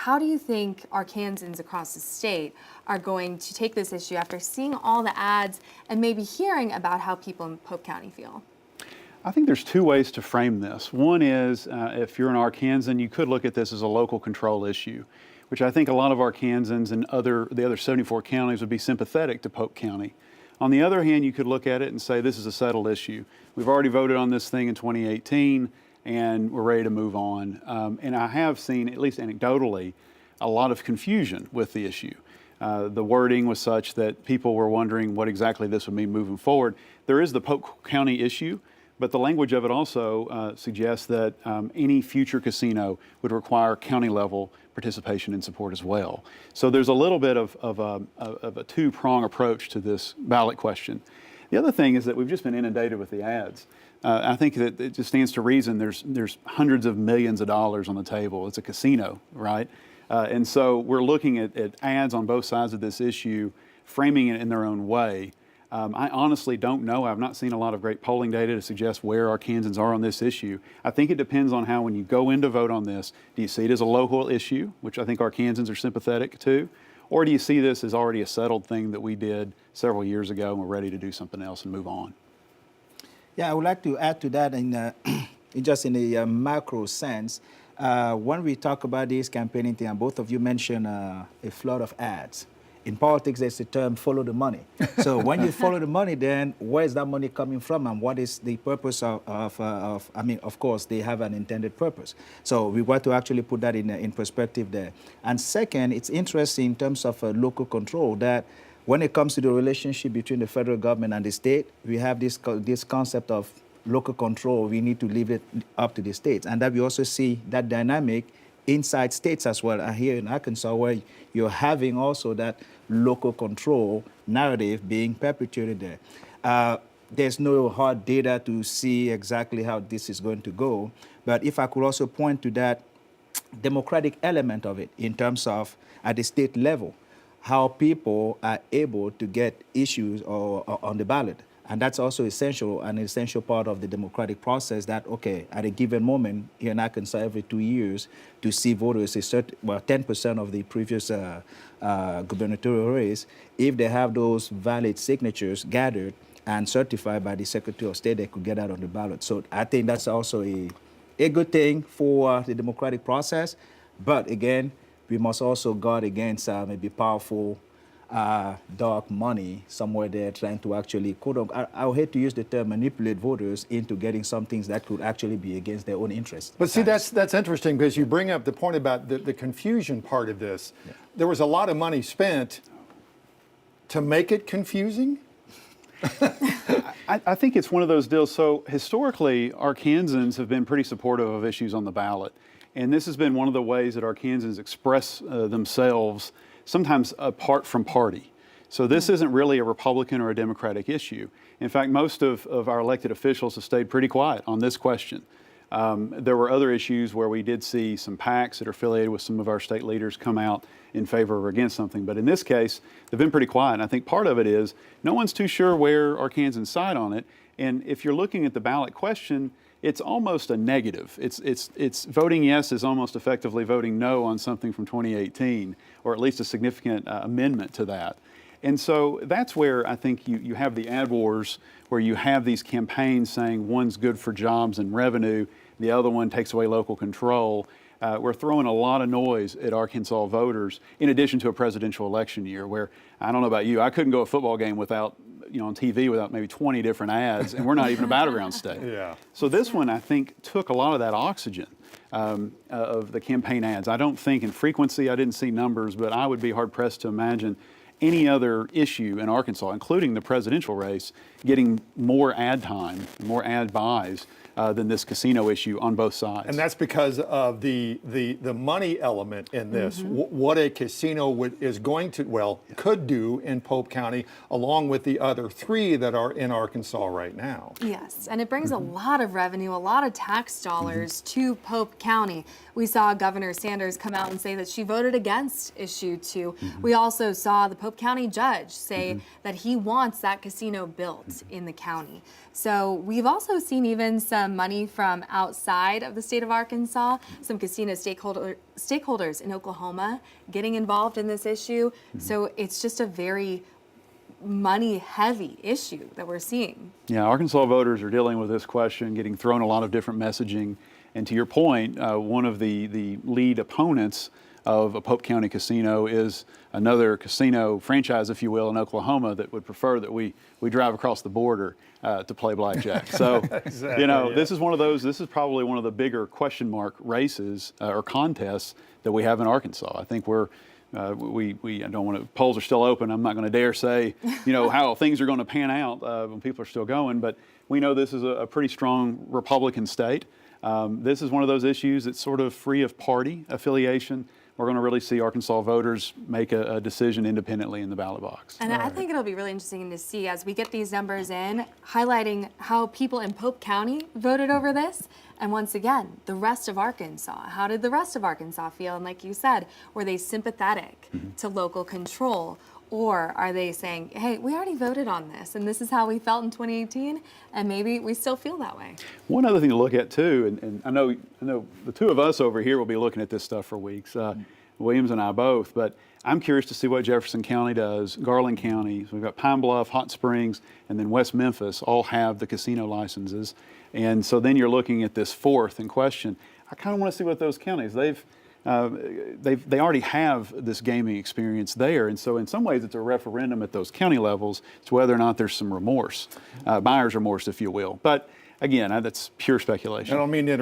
how do you think Arkansans across the state are going to take this issue after seeing all the ads and maybe hearing about how people in Pope County feel? I think there's two ways to frame this. One is, if you're an Arkansan, you could look at this as a local control issue, which I think a lot of Arkansans and the other 74 counties would be sympathetic to Pope County. On the other hand, you could look at it and say this is a settled issue. We've already voted on this thing in 2018, and we're ready to move on. And I have seen, at least anecdotally, a lot of confusion with the issue. The wording was such that people were wondering what exactly this would mean moving forward. There is the Pope County issue, but the language of it also suggests that any future casino would require county-level participation and support as well. So there's a little bit of a two-prong approach to this ballot question. The other thing is that we've just been inundated with the ads. I think that it just stands to reason there's hundreds of millions of dollars on the table. It's a casino, right? And so we're looking at ads on both sides of this issue, framing it in their own way. I honestly don't know. I've not seen a lot of great polling data to suggest where Arkansans are on this issue. I think it depends on how, when you go in to vote on this, do you see it as a local issue, which I think Arkansans are sympathetic to, or do you see this as already a settled thing that we did several years ago and we're ready to do something else and move on? Yeah, I would like to add to that in just in a macro sense. When we talk about this campaigning thing, and both of you mentioned a flood of ads. In politics, there's the term follow the money. So when you follow the money, then where is that money coming from, and what is the purpose of I mean, of course, they have an intended purpose. So we want to actually put that in perspective there. And second, it's interesting in terms of local control that when it comes to the relationship between the federal government and the state, we have this concept of local control. We need to leave it up to the states. And that we also see that dynamic inside states as well. And here in Arkansas, where you're having also that local control narrative being perpetuated there. There's no hard data to see exactly how this is going to go. But if I could also point to that democratic element of it in terms of at the state level, how people are able to get issues or on the ballot. And that's also essential, an essential part of the democratic process that, okay, at a given moment here in Arkansas every 2 years to see voters, 10% of the previous gubernatorial race, if they have those valid signatures gathered and certified by the Secretary of State, they could get that on the ballot. So I think that's also a good thing for the democratic process. But again, we must also guard against maybe powerful dark money somewhere there trying to actually, I hate to use the term manipulate voters into getting some things that could actually be against their own interests. But see, that's interesting because you bring up the point about the confusion part of this. Yeah. There was a lot of money spent to make it confusing. I think it's one of those deals. So historically, Arkansans have been pretty supportive of issues on the ballot. And this has been one of the ways that Arkansans express themselves, sometimes apart from party. So this isn't really a Republican or a Democratic issue. In fact, most of our elected officials have stayed pretty quiet on this question. There were other issues where we did see some PACs that are affiliated with some of our state leaders come out in favor or against something. But in this case, they've been pretty quiet. And I think part of it is no one's too sure where Arkansans side on it. And if you're looking at the ballot question, it's almost a negative. It's voting yes is almost effectively voting no on something from 2018, or at least a significant amendment to that. And so that's where I think you have the ad wars, where you have these campaigns saying one's good for jobs and revenue, the other one takes away local control. We're throwing a lot of noise at Arkansas voters, in addition to a presidential election year where, I don't know about you, I couldn't go to a football game without, on TV without maybe 20 different ads, and we're not even a battleground state. Yeah. So this one, I think, took a lot of that oxygen of the campaign ads. I don't think in frequency, I didn't see numbers, but I would be hard-pressed to imagine any other issue in Arkansas, including the presidential race, getting more ad time, more ad buys than this casino issue on both sides. And that's because of the money element in this. What a casino is going to, could do in Pope County, along with the other three that are in Arkansas right now. Yes, and it brings a lot of revenue, a lot of tax dollars to Pope County. We saw Governor Sanders come out and say that she voted against issue 2. We also saw the Pope County judge say that he wants that casino built in the county. So we've also seen even some some money from outside of the state of Arkansas, some casino stakeholders in Oklahoma getting involved in this issue. So it's just a very money-heavy issue that we're seeing. Yeah, Arkansas voters are dealing with this question, getting thrown a lot of different messaging. And to your point, one of the lead opponents of a Pope County casino is another casino franchise, if you will, in Oklahoma that would prefer that we drive across the border to play blackjack. So, Exactly, you know, yeah. this is one of those, this is probably one of the bigger question mark races or contests that we have in Arkansas. I think we're, I don't want to, polls are still open. I'm not going to dare say, you know, how things are going to pan out when people are still going, but we know this is a pretty strong Republican state. This is one of those issues that's sort of free of party affiliation. We're going to really see Arkansas voters make a decision independently in the ballot box. And I think it'll be really interesting to see as we get these numbers in, highlighting how people in Pope County voted over this. And once again, the rest of Arkansas. How did the rest of Arkansas feel? And like you said, were they sympathetic to local control? Or are they saying, hey, we already voted on this, and this is how we felt in 2018, and maybe we still feel that way? One other thing to look at too, and I know the two of us over here will be looking at this stuff for weeks, Williams and I both, but I'm curious to see what Jefferson County does, Garland County, so we've got Pine Bluff, Hot Springs, and then West Memphis all have the casino licenses. And so then you're looking at this fourth in question. I kind of want to see what those counties, they already have this gaming experience there, and so in some ways it's a referendum at those county levels to whether or not there's some remorse, buyer's remorse, if you will. But again, that's pure speculation. I don't mean to